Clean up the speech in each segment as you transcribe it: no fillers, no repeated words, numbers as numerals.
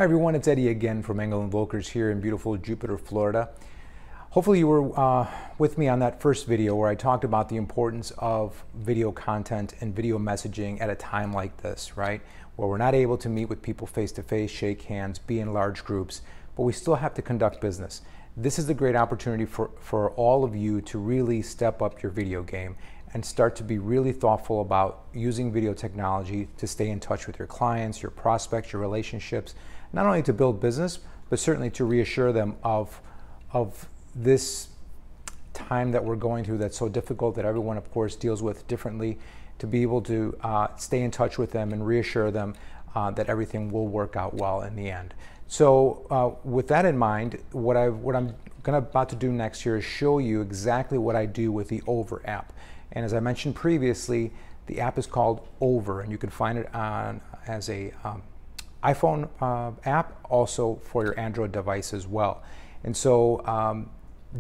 Hi everyone, it's Eddie again from Engel & Volkers here in beautiful Jupiter, Florida. Hopefully you were with me on that first video where I talked about the importance of video content and video messaging at a time like this, right? Where we're not able to meet with people face to face, shake hands, be in large groups, but we still have to conduct business. This is a great opportunity for all of you to really step up your video game and start to be really thoughtful about using video technology to stay in touch with your clients, your prospects, your relationships, not only to build business, but certainly to reassure them of this time that we're going through that's so difficult, that everyone, of course, deals with differently, to be able to stay in touch with them and reassure them that everything will work out well in the end. So with that in mind, what I'm about to do next here is show you exactly what I do with the Over app. And as I mentioned previously, the app is called Over, and you can find it on as a iPhone app, also for your Android device as well. And so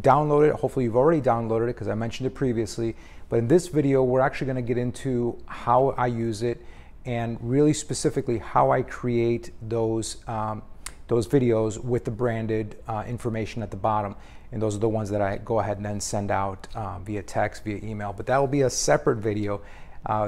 download it. Hopefully you've already downloaded it because I mentioned it previously. But in this video, we're actually going to get into how I use it and really specifically how I create those videos with the branded information at the bottom. And those are the ones that I go ahead and then send out via text, via email. But that will be a separate video.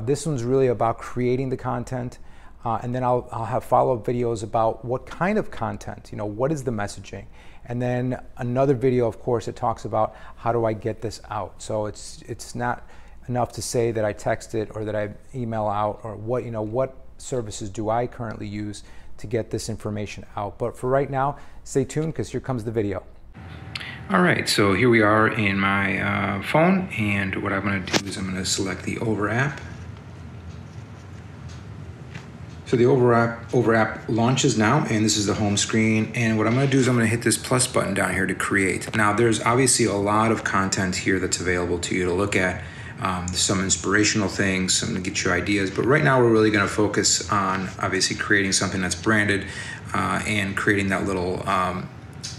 This one's really about creating the content. And then I'll have follow-up videos about what kind of content, what is the messaging. And then another video, of course, that talks about how do I get this out. So it's not enough to say that I text it or that I email out, or what services do I currently use to get this information out. But for right now, stay tuned because here comes the video. All right, so here we are in my phone, and what I'm going to do is I'm going to select the Over app. So the Over app launches now, and this is the home screen. And what I'm going to do is I'm going to hit this plus button down here to create. Now, there's obviously a lot of content here that's available to you to look at. Some inspirational things, some to get you ideas. But right now, we're really going to focus on obviously creating something that's branded and creating that little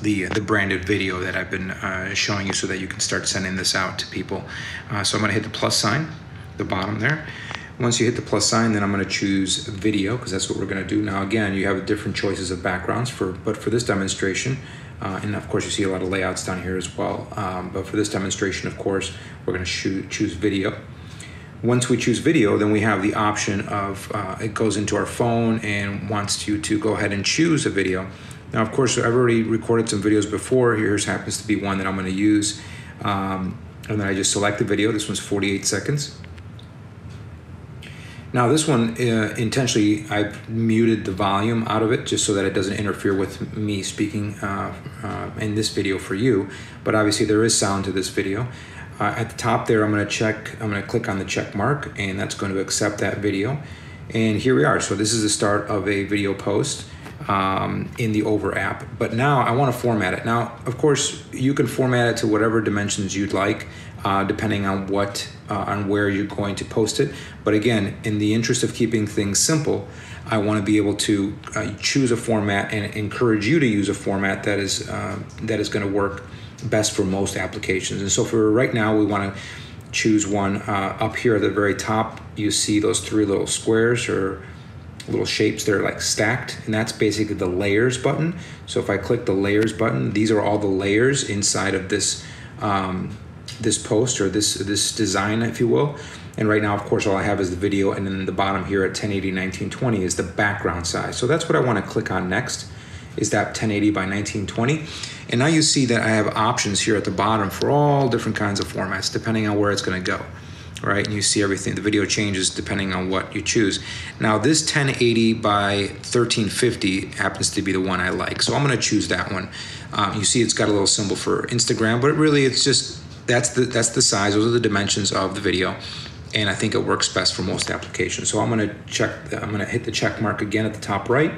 the branded video that I've been showing you so that you can start sending this out to people. So I'm going to hit the plus sign, the bottom there. Once you hit the plus sign, then I'm going to choose video because that's what we're going to do. Now, again, you have different choices of backgrounds, but for this demonstration, and of course you see a lot of layouts down here as well, but for this demonstration, of course, we're going to choose video. Once we choose video, then we have the option of, it goes into our phone and wants you to go ahead and choose a video. Now, of course, I've already recorded some videos before. Here's happens to be one that I'm going to use. And then I just select the video. This one's 48 seconds. Now this one, intentionally, I've muted the volume out of it just so that it doesn't interfere with me speaking in this video for you. But obviously there is sound to this video. At the top there, I'm going to click on the check mark, and that's going to accept that video. And here we are. So this is the start of a video post in the Over app. But now I want to format it. Now, of course, you can format it to whatever dimensions you'd like, depending on on where you're going to post it. But again, in the interest of keeping things simple, I want to be able to choose a format and encourage you to use a format that is going to work best for most applications. And so for right now, we want to choose one up here at the very top. You see those three little squares or little shapes that are like stacked, and that's basically the layers button. So if I click the layers button, these are all the layers inside of this this post or this design, if you will. And right now, of course, all I have is the video, and then the bottom here at 1080 1920 is the background size. So that's what I want to click on next, is that 1080 by 1920. And now you see that I have options here at the bottom for all different kinds of formats depending on where it's going to go. Right, and you see everything. The video changes depending on what you choose. Now this 1080 by 1350 happens to be the one I like, so I'm going to choose that one. You see it's got a little symbol for Instagram, but really it's just that's the size. Those are the dimensions of the video, and I think it works best for most applications. So I'm going to hit the check mark again at the top right,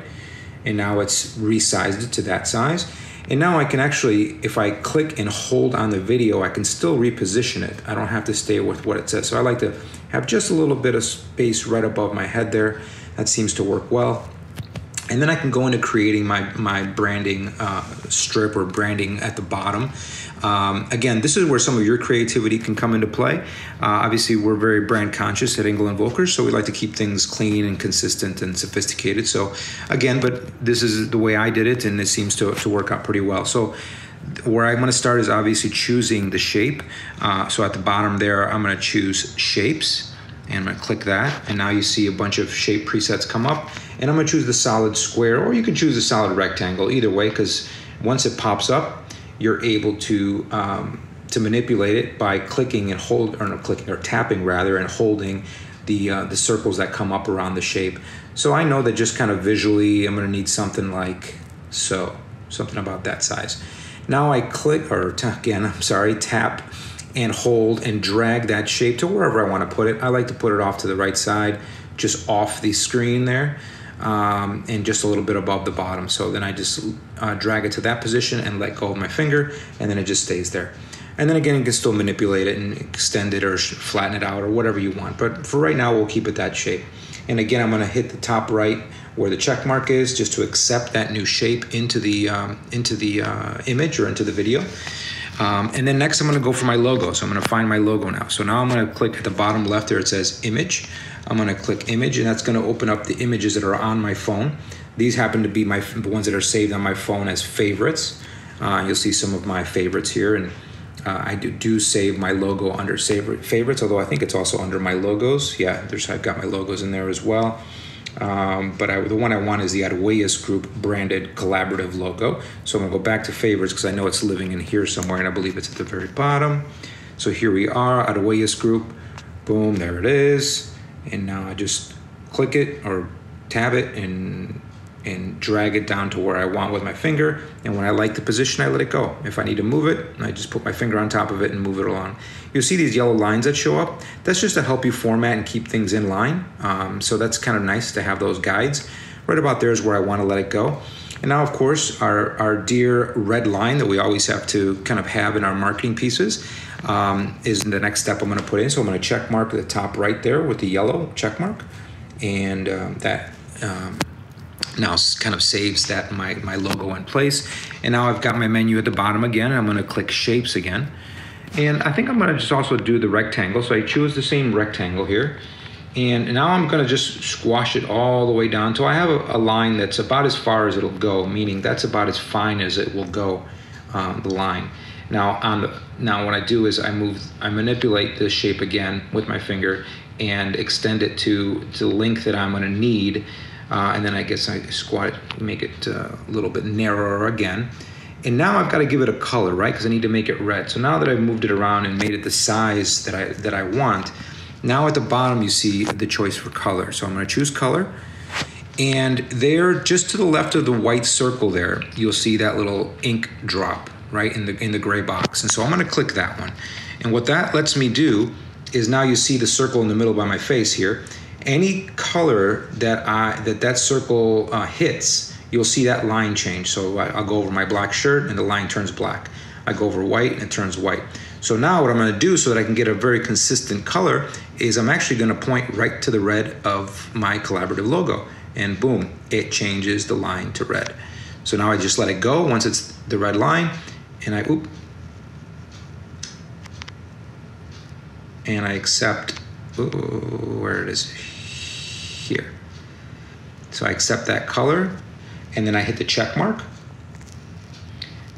and now it's resized it to that size. And now I can actually, if I click and hold on the video, I can still reposition it. I don't have to stay with what it says. So I like to have just a little bit of space right above my head there. That seems to work well. And then I can go into creating my branding strip or branding at the bottom. Again, this is where some of your creativity can come into play. Obviously, we're very brand conscious at Engel & Volker, so we like to keep things clean and consistent and sophisticated. So again, but this is the way I did it, and it seems to work out pretty well. So where I'm going to start is obviously choosing the shape. So at the bottom there, I'm going to choose shapes, and I'm going to click that. And now you see a bunch of shape presets come up. And I'm going to choose the solid square, or you can choose a solid rectangle, either way, because once it pops up, you're able to manipulate it by clicking and tapping rather, and holding the circles that come up around the shape. So I know that just kind of visually, I'm going to need something like so, something about that size. Now I click, tap and hold and drag that shape to wherever I want to put it. I like to put it off to the right side, just off the screen there. And just a little bit above the bottom. So then I just drag it to that position and let go of my finger, and then it just stays there. And then again, you can still manipulate it and extend it or flatten it out or whatever you want. But for right now, we'll keep it that shape. And again, I'm going to hit the top right where the check mark is, just to accept that new shape into the image or into the video. And then next I'm going to go for my logo. So I'm going to find my logo now. So now I'm going to click at the bottom left there. It says image. I'm going to click image, and that's going to open up the images that are on my phone. These happen to be the ones that are saved on my phone as favorites. You'll see some of my favorites here, and I do save my logo under favorites, although I think it's also under my logos. Yeah, I've got my logos in there as well. But the one I want is the Adwayus Group branded collaborative logo. So I'm going to go back to favorites because I know it's living in here somewhere, and I believe it's at the very bottom. So here we are, Adwayus Group. Boom, there it is. And now I just click it or tab it and drag it down to where I want with my finger. And when I like the position, I let it go. If I need to move it, I just put my finger on top of it and move it along. You'll see these yellow lines that show up. That's just to help you format and keep things in line. So that's kind of nice to have those guides. Right about there is where I want to let it go. And now, of course, our dear red line that we always have to kind of have in our marketing pieces is the next step I'm going to put in. So I'm going to check mark the top right there with the yellow check mark. And that now kind of saves that my logo in place. And now I've got my menu at the bottom again. And I'm going to click shapes again. And I think I'm going to just also do the rectangle. So I choose the same rectangle here. And now I'm going to just squash it all the way down. So I have a line that's about as far as it'll go, meaning that's about as fine as it will go, the line. Now what I do is I manipulate this shape again with my finger and extend it to the length that I'm going to need. And then I guess I squat it, make it a little bit narrower again. And now I've got to give it a color, right? Because I need to make it red. So now that I've moved it around and made it the size that I want, now at the bottom you see the choice for color. So I'm going to choose color. And there, just to the left of the white circle there, you'll see that little ink drop, right, in the gray box. And so I'm going to click that one. And what that lets me do is now you see the circle in the middle by my face here. Any color that circle hits, you'll see that line change. So I'll go over my black shirt and the line turns black. I go over white and it turns white. So now what I'm going to do so that I can get a very consistent color is I'm actually going to point right to the red of my collaborative logo. And boom, it changes the line to red. So now I just let it go once it's the red line, and I accept, where it is here. So I accept that color, and then I hit the check mark.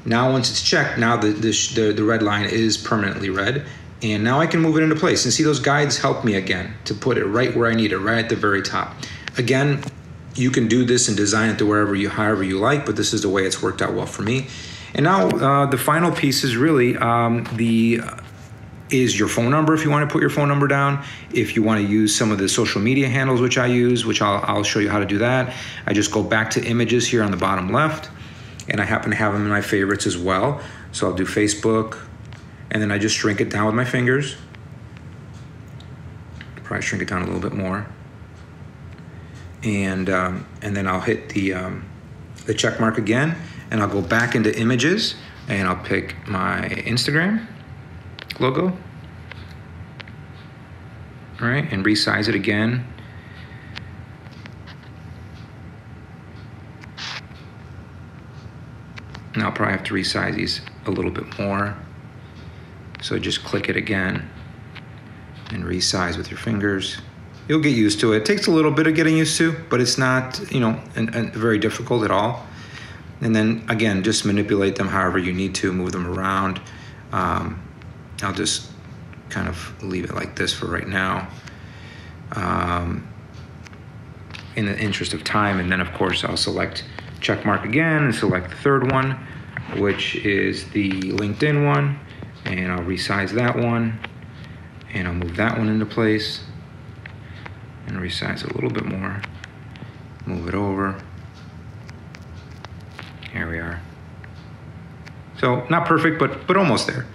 Now once it's checked, now the red line is permanently red, and now I can move it into place. And see, those guides help me again to put it right where I need it, right at the very top. Again, you can do this and design it to however you like, but this is the way it's worked out well for me. And now the final piece is really is your phone number if you want to put your phone number down. If you want to use some of the social media handles which I use, which I'll show you how to do that. I just go back to images here on the bottom left, and I happen to have them in my favorites as well. So I'll do Facebook, and then I just shrink it down with my fingers. Probably shrink it down a little bit more. And then I'll hit the check mark again, and I'll go back into images, and I'll pick my Instagram logo, all right, and resize it again. And I'll probably have to resize these a little bit more. So just click it again and resize with your fingers. You'll get used to it. It takes a little bit of getting used to, but it's not, you know, very difficult at all. And then again, just manipulate them however you need to, move them around. I'll just kind of leave it like this for right now, in the interest of time. And then of course I'll select check mark again and select the third one, which is the LinkedIn one, and I'll resize that one, and I'll move that one into place and resize a little bit more, move it over. Here we are. So not perfect, but almost there.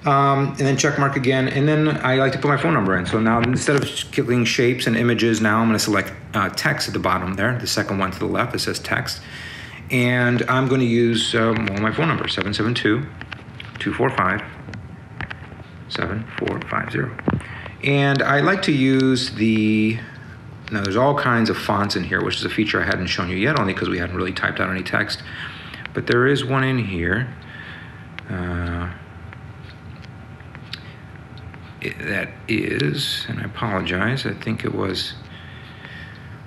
And then check mark again, and then I like to put my phone number in. So now instead of clicking shapes and images, now I'm going to select text at the bottom there, the second one to the left, it says text. And I'm going to use my phone number, 772-245-7450. And I like to use now there's all kinds of fonts in here, which is a feature I hadn't shown you yet, only because we hadn't really typed out any text. But there is one in here. That is, and I apologize, I think it was,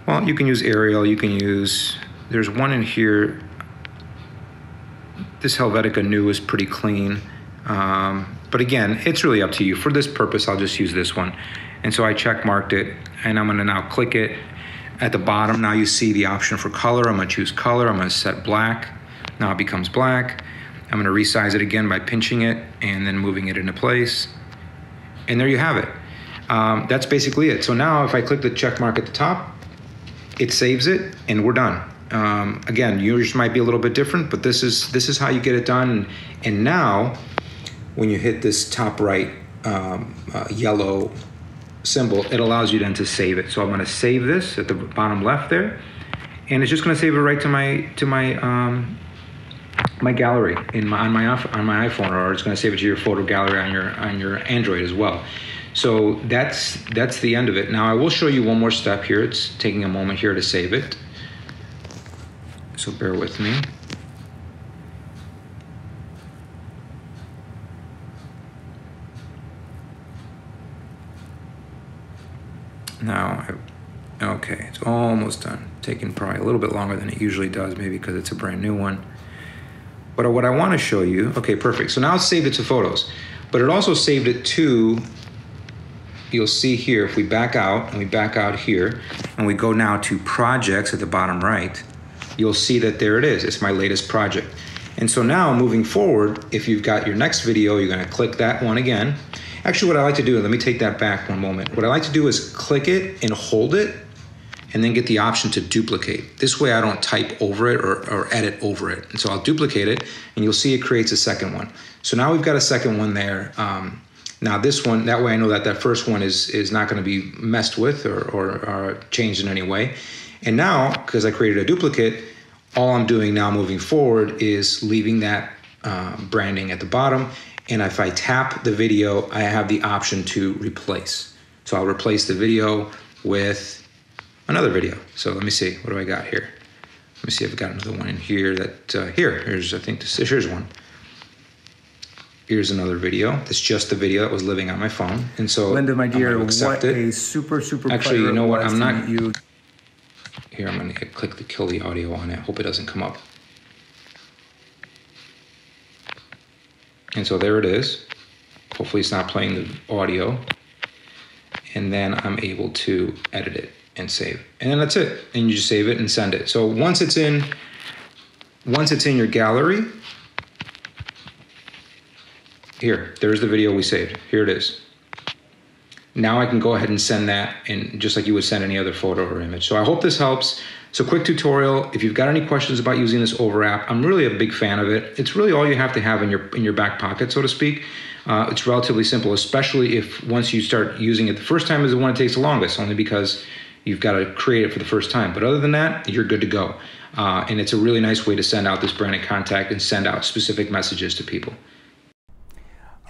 well, you can use Arial, you can use, there's one in here, this Helvetica New is pretty clean, but again, it's really up to you. For this purpose, I'll just use this one. And so I check marked it, and I'm gonna now click it at the bottom. Now you see the option for color. I'm gonna choose color, I'm gonna set black. Now it becomes black. I'm gonna resize it again by pinching it and then moving it into place. And there you have it. That's basically it. So now if I click the check mark at the top, it saves it and we're done. Again, yours might be a little bit different, but this is how you get it done. And now when you hit this top right yellow symbol, it allows you then to save it. So I'm gonna save this at the bottom left there, and it's just gonna save it right to my gallery on my iPhone, or it's going to save it to your photo gallery on your Android as well. So that's the end of it. Now I will show you one more step here. It's taking a moment here to save it, so bear with me. Now, okay, it's almost done. Taking probably a little bit longer than it usually does, maybe because it's a brand new one. But what I want to show you, okay, perfect. So now it's saved it to photos, but it also saved it to, you'll see here, if we back out and we back out here and we go now to projects at the bottom right, you'll see that there it is. It's my latest project. And so now moving forward, if you've got your next video, you're going to click that one again. Actually, what I like to do, let me take that back one moment. What I like to do is click it and hold it, and then get the option to duplicate. This way I don't type over it or edit over it. And so I'll duplicate it, and you'll see it creates a second one. So now we've got a second one there. Now this one, that way I know that that first one is not gonna be messed with or changed in any way. And now, because I created a duplicate, all I'm doing now moving forward is leaving that branding at the bottom. And if I tap the video, I have the option to replace. So I'll replace the video with another video. So let me see, what do I got here? Let me see if I've got another one in here that, here's, I think here's one. Here's another video. That's just the video that was living on my phone. And so Linda, my dear, what a super Actually, you know what, I'm not, here, I'm gonna click the kill the audio on it. Hope it doesn't come up. And so there it is. Hopefully it's not playing the audio. And then I'm able to edit it and save. And then that's it. And you just save it and send it. So once it's in your gallery, here, there's the video we saved. Here it is. Now I can go ahead and send that in just like you would send any other photo or image. So I hope this helps. So quick tutorial. If you've got any questions about using this over app, I'm really a big fan of it. It's really all you have to have in your back pocket, so to speak. It's relatively simple, especially if once you start using it, the first time is the one that takes the longest, only because you've got to create it for the first time. But other than that, you're good to go. And it's a really nice way to send out this branded contact and send out specific messages to people.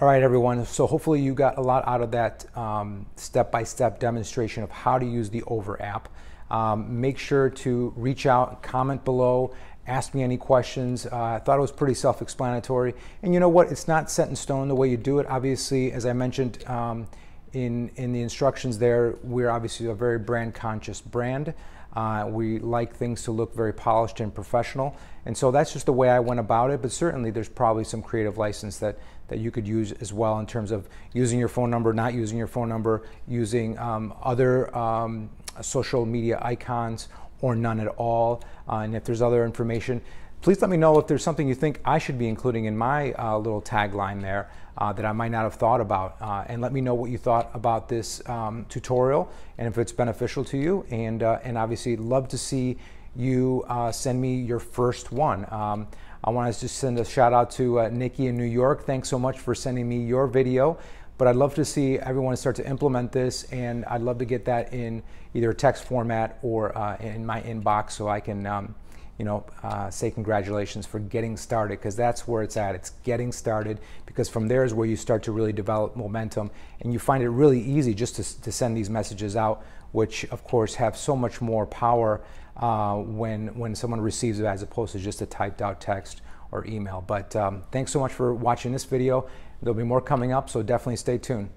All right, everyone. So hopefully you got a lot out of that step-by-step demonstration of how to use the Over app. Make sure to reach out, comment below, ask me any questions. I thought it was pretty self-explanatory. And you know what? It's not set in stone the way you do it. Obviously, as I mentioned in the instructions there, we're obviously a very brand conscious brand. We like things to look very polished and professional. And so that's just the way I went about it. But certainly there's probably some creative license that you could use as well, in terms of using your phone number, not using your phone number, using other social media icons, or none at all. And if there's other information, please let me know if there's something you think I should be including in my little tagline there that I might not have thought about. And let me know what you thought about this tutorial, and if it's beneficial to you. And obviously love to see you send me your first one. I want to just send a shout out to Nikki in New York. Thanks so much for sending me your video. But I'd love to see everyone start to implement this, and I'd love to get that in either text format or in my inbox, so I can say congratulations for getting started, because that's where it's at. It's getting started, because from there is where you start to really develop momentum, and you find it really easy just to send these messages out, which of course have so much more power when someone receives it, as opposed to just a typed out text or email. But thanks so much for watching this video. There'll be more coming up, so definitely stay tuned.